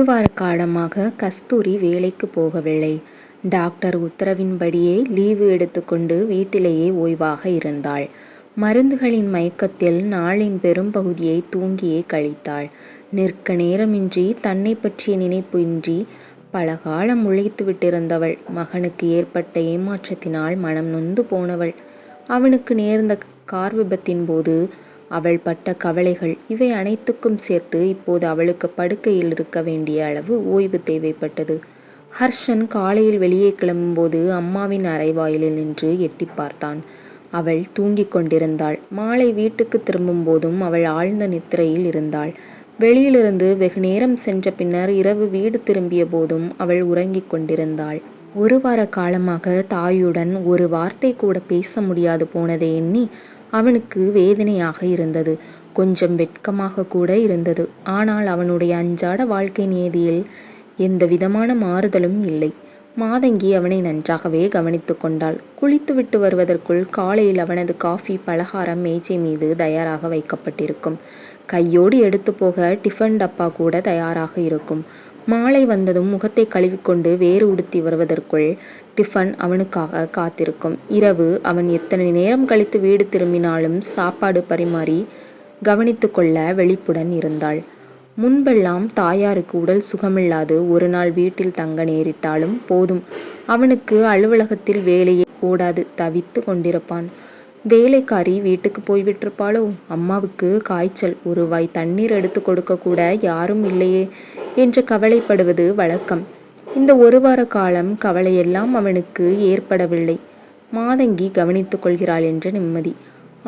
வார காலமாக கஸ்தூரி வேலைக்கு போகவில்லை. டாக்டர் உத்தரவின்படியே லீவு எடுத்துக்கொண்டு வீட்டிலேயே ஓய்வாக இருந்தாள். மருந்துகளின் மயக்கத்தில் நாளின் பெரும்பகுதியை தூங்கியே கழித்தாள். நிற்க நேரமின்றி தன்னை பற்றிய நினைப்பு இன்றி பல காலம் உழைத்து விட்டிருந்தவள் மகனுக்கு ஏற்பட்ட ஏமாற்றத்தினால் மனம் நொந்து போனவள். அவனுக்கு நேர்ந்த கார் விபத்தின் போது அவள் பட்ட கவலைகள் இவை அனைத்துக்கும் சேர்த்து இப்போது அவளுக்கு படுக்கையில் இருக்க வேண்டிய அளவு ஓய்வு தேவைப்பட்டது. ஹர்ஷன் காலையில் வெளியே கிளம்பும்போது அம்மாவின் அறைவாயிலில் நின்று எட்டி பார்த்தான். அவள் தூங்கிக் கொண்டிருந்தாள். மாலை வீட்டுக்கு திரும்பும் போதும் அவள் ஆழ்ந்த நித்திரையில் இருந்தாள். வெளியிலிருந்து வெகு நேரம் சென்ற பின்னர் இரவு வீடு திரும்பிய போதும் அவள் உறங்கிக் கொண்டிருந்தாள். ஒரு வார காலமாக தாயுடன் ஒரு வார்த்தை கூட பேச முடியாது போனதை எண்ணி அவனுக்கு வேதனையாக இருந்தது. கொஞ்சம் வெட்கமாக கூட இருந்தது. ஆனால் அவனுடைய அன்றாட வாழ்க்கை நியதியில் எந்த விதமான மாறுதலும் இல்லை. மாதங்கி அவனை நன்றாகவே கவனித்து கொண்டாள். குளித்துவிட்டு வருவதற்குள் காலையில் அவனது காஃபி பலகாரம் மேஜை மீது தயாராக வைக்கப்பட்டிருக்கும். கையோடு எடுத்து போக டிஃபன் டப்பா கூட தயாராக இருக்கும். மாலை வந்ததும் முகத்தை கழுவிக்கொண்டு வேறு உடுத்தி வருவதற்குள் டிஃபன் அவனுக்காக காத்திருக்கும். இரவு அவன் எத்தனை நேரம் கழித்து வீடு திரும்பினாலும் சாப்பாடு பரிமாறி கவனித்து கொள்ள வெளிப்புடன் இருந்தாள். முன்பெல்லாம் தாயாருக்கு உடல் சுகமில்லாது ஒரு நாள் வீட்டில் தங்க நேரிட்டாலும் போதும், அவனுக்கு அலுவலகத்தில் வேலையே ஓடாது தவித்து கொண்டிருப்பான். வேலைக்காரி வீட்டுக்கு போய்விட்டிருப்பாளோ, அம்மாவுக்கு காய்ச்சல், ஒரு வாய் தண்ணீர் எடுத்து கொடுக்க கூட யாரும் இல்லையே என்று கவலைப்படுவது வழக்கம். இந்த ஒரு வார காலம் கவலையெல்லாம் அவனுக்கு ஏற்படவில்லை. மாதங்கி கவனித்துக் கொள்கிறாள் என்ற நிம்மதி.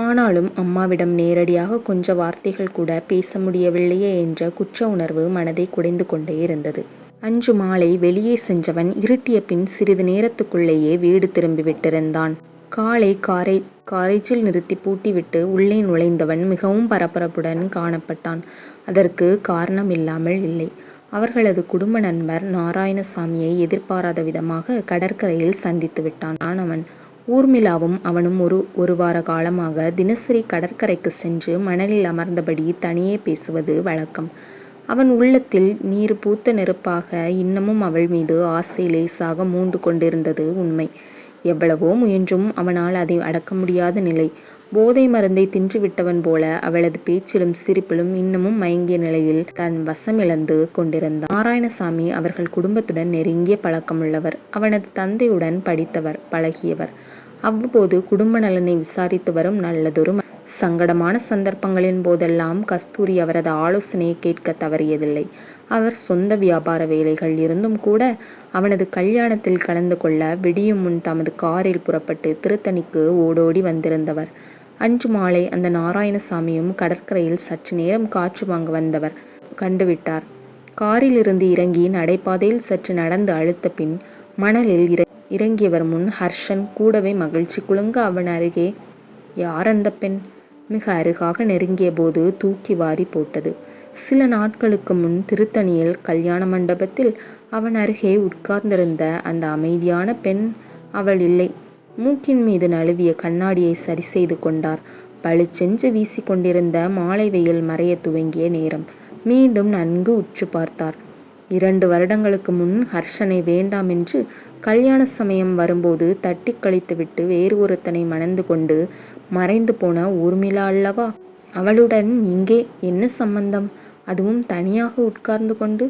ஆனாலும் அம்மாவிடம் நேரடியாக கொஞ்ச வார்த்தைகள் கூட பேச முடியவில்லையே என்ற குற்ற உணர்வு மனதை குடைந்து கொண்டே இருந்தது. அன்று மாலை வெளியே சென்றவன் இருட்டிய பின் சிறிது நேரத்துக்குள்ளேயே வீடு திரும்பிவிட்டிருந்தான். காலை காரேஜில் நிறுத்தி பூட்டிவிட்டு உள்ளே நுழைந்தவன் மிகவும் பரபரப்புடன் காணப்பட்டான். அதற்கு காரணம் இல்லாமல் இல்லை. அவர்களது குடும்ப நண்பர் நாராயணசாமியை எதிர்பாராத விதமாக கடற்கரையில் சந்தித்து விட்டான் அவன். ஊர்மிளாவும் அவனும் ஒரு வார காலமாக தினசரி கடற்கரைக்கு சென்று மணலில் அமர்ந்தபடி தனியே பேசுவது வழக்கம். அவன் உள்ளத்தில் நீர் பூத்த நெருப்பாக இன்னமும் அவள் மீது ஆசை லேசாக மூண்டு கொண்டிருந்தது உண்மை. எவ்வளவோ முயன்றும் அவனால் அதை அடக்க முடியாத நிலை. போதை மருந்தை தின்றுவிட்டவன் போல அவளது பேச்சிலும் சிரிப்பிலும் இன்னமும் மயங்கிய நிலையில் தன் வசமிழந்து கொண்டிருந்தான். நாராயணசாமி அவர்கள் குடும்பத்துடன் நெருங்கிய பழக்கமுள்ளவர். அவனது தந்தையுடன் படித்தவர், பழகியவர். அவ்வப்போது குடும்ப நலனை விசாரித்து வரும் நல்லதொரு சங்கடமான சந்தர்ப்பங்களின் போதெல்லாம் கஸ்தூரி அவரது ஆலோசனையை கேட்க தவறியதில்லை. அவர் சொந்த வியாபார வேலைகள் இருந்தும் கூட அவனது கல்யாணத்தில் கலந்து கொள்ள விடியும் முன் தமது காரில் புறப்பட்டு திருத்தணிக்கு ஓடோடி வந்திருந்தவர். அன்று மாலை அந்த நாராயணசாமியும் கடற்கரையில் சற்று நேரம் காற்று வாங்க வந்தவர் கண்டுவிட்டார். காரில் இருந்து இறங்கி நடைபாதையில் சற்று நடந்து அழுத்த பின் மணலில் இறங்கியவர் முன் ஹர்ஷன் கூடவே மகிழ்ச்சி குலுங்க அவன் அருகே, யார் அந்த பெண்? மிக அருகாக நெருங்கிய போது தூக்கி வாரி போட்டது. சில நாட்களுக்கு முன் திருத்தணியில் கல்யாண மண்டபத்தில் அவன் அருகே உட்கார்ந்திருந்த அந்த அமைதியான பெண் அவள் இல்லை. மூக்கின் மீது நழுவிய கண்ணாடியை சரி செய்து கொண்டார். பளிச்சென்று வீசி கொண்டிருந்த மாலை வெயில் மறைய துவங்கிய நேரம். மீண்டும் நன்கு உற்று பார்த்தார். 2 வருடங்களுக்கு முன் ஹர்ஷனை வேண்டாம் என்று கல்யாண சமயம் வரும்போது தட்டி கழித்துவிட்டு வேறு ஒருத்தனை மணந்து கொண்டு மறைந்து போன ஊர்மிளா அல்லவா? அவளுடன் இங்கே என்ன சம்பந்தம்? அதுவும் தனியாக உட்கார்ந்து கொண்டு.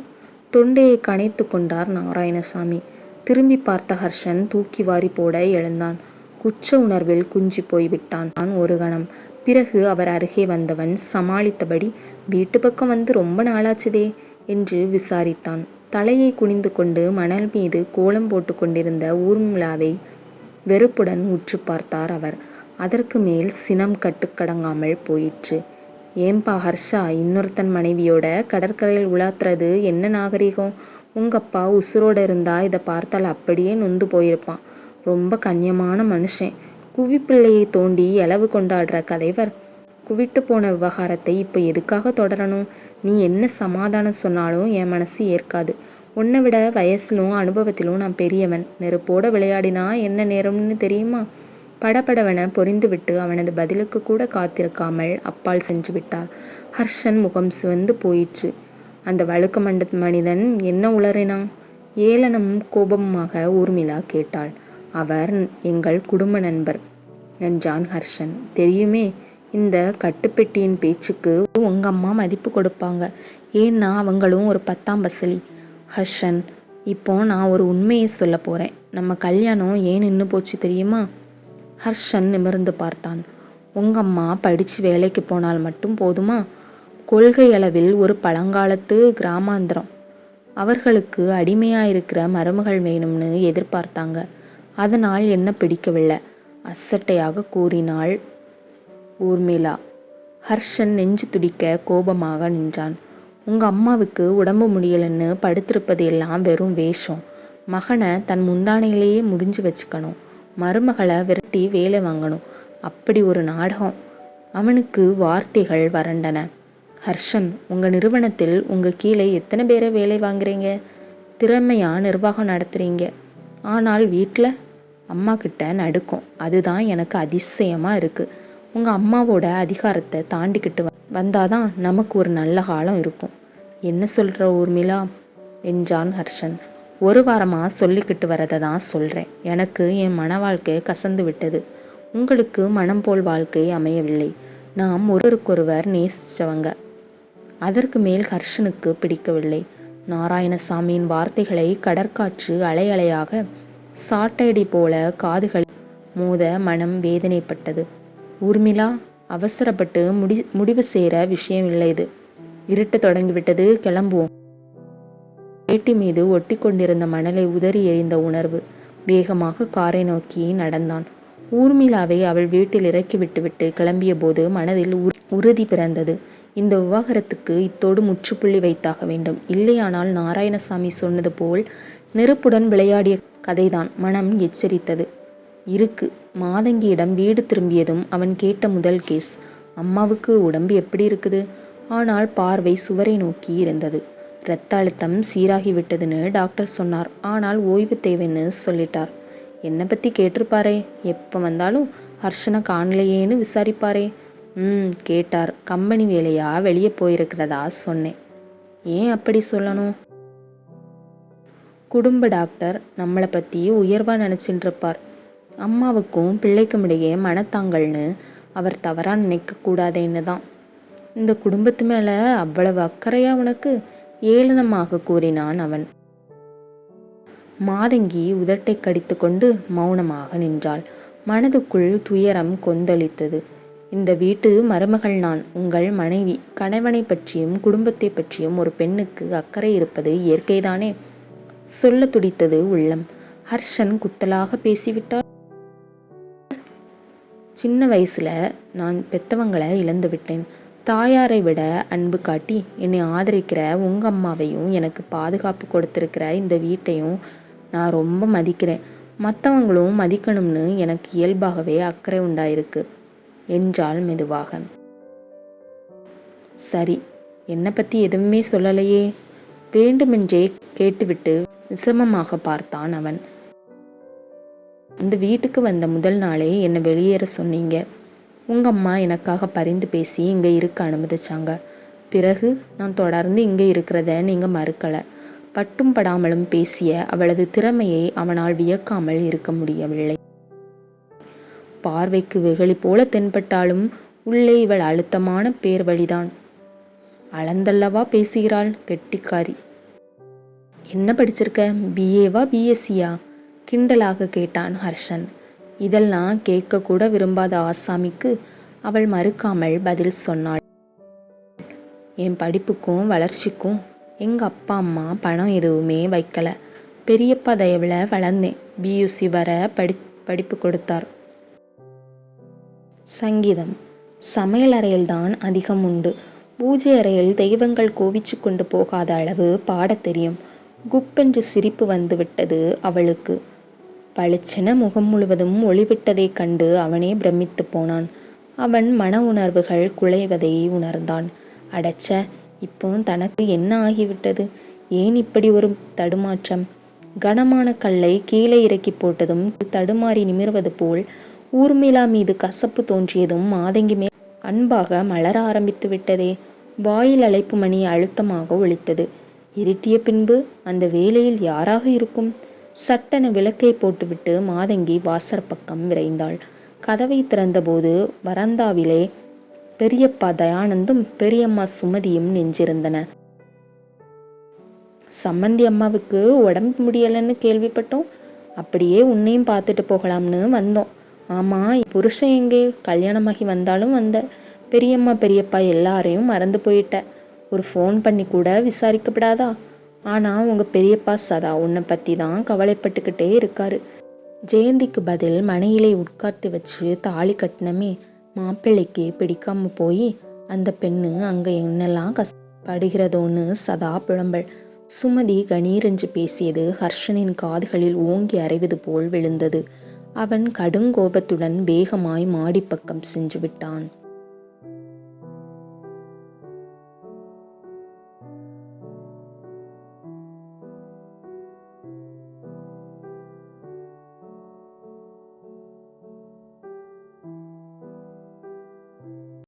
தொண்டையை கனைத்து கொண்டார் நாராயணசாமி. திரும்பி பார்த்த ஹர்ஷன் தூக்கி வாரி போட எழுந்தான். குற்ற உணர்வில் குஞ்சி போய்விட்டான் ஒரு கணம். பிறகு அவர் அருகே வந்தவன் சமாளித்தபடி, வீட்டு பக்கம் வந்து ரொம்ப நாளாச்சுதே என்று விசாரித்தான். தலையை குனிந்து கொண்டு மணல் மீது கோலம் போட்டு கொண்டிருந்த ஊர்மிளாவை வெறுப்புடன் உற்று பார்த்தார் அவர். அதற்கு மேல் சினம் கட்டுக்கடங்காமல் போயிற்று. ஏம்பா ஹர்ஷா, இன்னொருத்தன் மனைவியோட கடற்கரையில் உலாத்துறது என்ன நாகரிகம்? உங்கப்பா உசுரோட இருந்தா இதை பார்த்தால் அப்படியே நொந்து போயிருப்பான். ரொம்ப கண்ணியமான மனுஷன். குவிப்பிள்ளையை தோண்டி இளவு கொண்டாடுற கதைவர். குவிட்டு போன விவகாரத்தை இப்போ எதுக்காக தொடரணும்? நீ என்ன சமாதானம் சொன்னாலும் என் மனசு ஏற்காது. உன்னை விட வயசிலும் அனுபவத்திலும் நான் பெரியவன். நெருப்போட விளையாடினா என்ன நேரம்னு தெரியுமா? படபடவென பொரிந்துவிட்டு அவனது பதிலுக்கு கூட காத்திருக்காமல் அப்பால் சென்று விட்டார். ஹர்ஷன் முகம் சிவந்து போயிற்று. அந்த வழுக்க மண்ட மனிதன் என்ன உளறினான்? ஏளனமும் கோபமுமாக ஊர்மிளா கேட்டாள். அவர் எங்கள் குடும்ப நண்பர் என்றான் ஹர்ஷன். தெரியுமே. இந்த கட்டுப்பெட்டியின் பேச்சுக்கு உங்க அம்மா மதிப்பு கொடுப்பாங்க. ஏன்னா அவங்களும் ஒரு 10ஆம் பசலி. ஹர்ஷன், இப்போ நான் ஒரு உண்மையை சொல்ல போறேன். நம்ம கல்யாணம் ஏன் நின்று போச்சு தெரியுமா? ஹர்ஷன் நிமிர்ந்து பார்த்தான். உங்க அம்மா படிச்சு வேலைக்கு போனால் மட்டும் போதுமா? கொள்கை அளவில் ஒரு பழங்காலத்து கிராமாந்திரம். அவர்களுக்கு அடிமையாயிருக்கிற மருமகள் வேணும்னு எதிர்பார்த்தாங்க. அதனால் என்ன பிடிக்கவில்லை, அசட்டையாக கூறினாள் ஊர்மிளா. ஹர்ஷன் நெஞ்சு துடிக்க கோபமாக நின்றான். உங்க அம்மாவுக்கு உடம்பு முடியலன்னு படுத்திருப்பது எல்லாம் வெறும் வேஷம். மகனை தன் முந்தானையிலேயே முடிஞ்சு வச்சுக்கணும். மருமகளை விரட்டி வேலை வாங்கணும். அப்படி ஒரு நாடகம். அவனுக்கு வார்த்தைகள் வறண்டன. ஹர்ஷன், உங்க நிறுவனத்தில் உங்க கீழே எத்தனை பேரை வேலை வாங்குறீங்க? திறமையா நிர்வாகம் நடத்துறீங்க. ஆனால் வீட்டில் அம்மா கிட்ட நடுக்கும். அதுதான் எனக்கு அதிசயமாக இருக்குது. உங்கள் அம்மாவோட அதிகாரத்தை தாண்டிக்கிட்டு வந்தாதான் நமக்கு ஒரு நல்ல காலம் இருக்கும். என்ன சொல்கிற ஊர்மிளா என்றான் ஹர்ஷன். ஒரு வாரமாக சொல்லிக்கிட்டு வரதை தான் சொல்கிறேன். எனக்கு என் மன வாழ்க்கை கசந்து விட்டது. உங்களுக்கு மனம் போல் வாழ்க்கை அமையவில்லை. நாம் ஒருவருக்கொருவர் நேசித்தவங்க. அதற்கு மேல் ஹர்ஷனுக்கு பிடிக்கவில்லை. நாராயணசாமியின் வார்த்தைகளை கடற்காற்று அலை அலையாக சாட்டையடி போல காதுகள் மோத மனம் வேதனைப்பட்டது. ஊர்மிளா, அவசரப்பட்டு முடிவு செய்கிற விஷயம் இல்லை இது. இருட்ட தொடங்கிவிட்டது, கிளம்புவோம். வேட்டி மீது ஒட்டி கொண்டிருந்த மணலை உதறி எறிந்த உணர்வு. வேகமாக காரை நோக்கி நடந்தான். ஊர்மிளாவை அவள் வீட்டில் இறக்கி விட்டுவிட்டு கிளம்பிய போது மனதில் உறுதி பிறந்தது. இந்த விவாகரத்துக்கு இத்தோடு முற்றுப்புள்ளி வைத்தாக வேண்டும். இல்லையானால் நாராயணசாமி சொன்னது போல் நெருப்புடன் விளையாடிய கதைதான். மனம் எச்சரித்தது. இருக்கு. மாதங்கியிடம் வீடு திரும்பியதும் அவன் கேட்ட முதல் கேஸ். அம்மாவுக்கு உடம்பு எப்படி இருக்குது? ஆனால் பார்வை சுவரை நோக்கி இருந்தது. இரத்த அழுத்தம் சீராகிவிட்டதுன்னு டாக்டர் சொன்னார். ஆனால் ஓய்வு தேவைன்னு சொல்லிட்டார். என்னை பற்றி கேட்டிருப்பாரே. எப்போ வந்தாலும் ஹர்ஷனை காணலையேன்னு விசாரிப்பாரே. கேட்டார். கம்பெனி வேலையா வெளியே போயிருக்கிறதா சொன்னேன். ஏன் அப்படி சொல்லணும்? குடும்ப டாக்டர் நம்மளை பற்றி உயர்வாக நினச்சிட்டு இருப்பார். அம்மாவுக்கும் பிள்ளைக்கும் இடையே மனத்தாங்கல்னு அவர் தவறாக நினைக்கக்கூடாதுன்னு தான். இந்த குடும்பத்து மேலே அவ்வளவு அக்கறையா உனக்கு? ஏளனமாக கூறினான் அவன். மாதங்கி உதட்டை கடித்து கொண்டு மௌனமாக நின்றாள். மனதுக்குள் துயரம் கொந்தளித்தது. இந்த வீட்டு மருமகள் நான், உங்கள் மனைவி. கணவனை பற்றியும் குடும்பத்தை பற்றியும் ஒரு பெண்ணுக்கு அக்கறை இருப்பது இயற்கைதானே. சொல்ல துடித்தது உள்ளம். ஹர்ஷன் குத்தலாக பேசிவிட்டால். சின்ன வயசுல நான் பெத்தவங்களை இழந்து விட்டேன். தாயாரை விட அன்பு காட்டி என்னை ஆதரிக்கிற உங்க அம்மாவையும் எனக்கு பாதுகாப்பு கொடுத்திருக்கிற இந்த வீட்டையும் நான் ரொம்ப மதிக்கிறேன். மற்றவங்களும் மதிக்கணும்னு எனக்கு இயல்பாகவே அக்கறை உண்டாயிருக்கு என்றாள் மெதுவாக. சரி, என்னை பற்றி எதுவுமே சொல்லலையே. வேண்டுமென்றே கேட்டுவிட்டு விஷமமாக பார்த்தான் அவன். இந்த வீட்டுக்கு வந்த முதல் நாளே என்னை வெளியேற சொன்னீங்க. உங்கள் அம்மா எனக்காக பரிந்து பேசி இங்கே இருக்க அனுமதிச்சாங்க. பிறகு நான் தொடர்ந்து இங்கே இருக்கிறத நீங்கள் மறுக்கலை. பட்டும் படாமலும் பேசிய அவளது திறமையை அவனால் வியக்காமல் இருக்க முடியவில்லை. பார்வைக்கு வெகுளி போல தென்பட்டாலும் உள்ளே இவள் அழுத்தமான பேர் வழிதான். அளந்தல்லவா பேசுகிறாள் கெட்டிக்காரி. என்ன படிச்சிருக்க? பிஏவா பிஎஸ்சியா? கிண்டலாக கேட்டான் ஹர்ஷன். இதெல்லாம் கேட்கக்கூட விரும்பாத ஆசாமிக்கு அவள் மறுக்காமல் பதில் சொன்னாள். என் படிப்புக்கும் வளர்ச்சிக்கும் எங்கள் அப்பா அம்மா பணம் எதுவுமே வைக்கல. பெரியப்பா தயவில் வளர்ந்தேன். பியூசி வர படிப்பு கொடுத்தார். சங்கீதம் சமையல் அறையில்தான் அதிகம் உண்டு. பூஜை அறையில் தெய்வங்கள் கோவிச்சு கொண்டு போகாத அளவு பாடத் தெரியும். குப்பென்று சிரிப்பு வந்து விட்டது அவளுக்கு. பளிச்சென முகம் முழுவதும் ஒளிவிட்டதைக் கண்டு அவனே பிரமித்து போனான். அவன் மன உணர்வுகள் குலைவதை உணர்ந்தான். அடச்ச, இப்போ தனக்கு என்ன ஆகிவிட்டது? ஏன் இப்படி ஒரு தடுமாற்றம்? கனமான கல்லை கீழே இறக்கி போட்டதும் தடுமாறி நிமிர்வது போல் ஊர்மிளா மீது கசப்பு தோன்றியதும் மாதங்கி மேல் அன்பாக மலர ஆரம்பித்து விட்டதே. வாயில் அழைப்பு மணி அழுத்தமாக ஒலித்தது. இருட்டிய பின்பு அந்த வேளையில் யாராக இருக்கும்? சட்டென விளக்கை போட்டுவிட்டு மாதங்கி வாசற்பக்கம் விரைந்தாள். கதவை திறந்தபோது வராந்தாவிலே பெரியப்பா தயானந்தும் பெரியம்மா சுமதியும் நின்றிருந்தன. சம்மந்தி அம்மாவுக்கு உடம்பு முடியலைன்னு கேள்விப்பட்டோம். அப்படியே உன்னையும் பார்த்துட்டு போகலாம்னு வந்தோம். ஆமாம், புருஷன் எங்கே? கல்யாணமாகி வந்தாலும் வந்த. பெரியம்மா பெரியப்பா எல்லாரையும் மறந்து போயிட்ட. ஒரு ஃபோன் பண்ணி கூட விசாரிக்கப்படாதா? ஆனால் உங்கள் பெரியப்பா சதா உன்னை பற்றி தான் கவலைப்பட்டுக்கிட்டே இருக்காரு. ஜெயந்திக்கு பதில் மனையிலே உட்கார்த்து வச்சு தாலி கட்டினமே மாப்பிள்ளைக்கு பிடிக்காம போய் அந்த பெண்ணு அங்கே என்னெல்லாம் கஷ்டப்படுகிறதோன்னு சதா புலம்பல். சுமதி கணீரென்று பேசியது ஹர்ஷனின் காதுகளில் ஓங்கி அறைவது போல் விழுந்தது. அவன் கடுங்கோபத்துடன் வேகமாய் மாடிப்பக்கம் சென்று விட்டான்.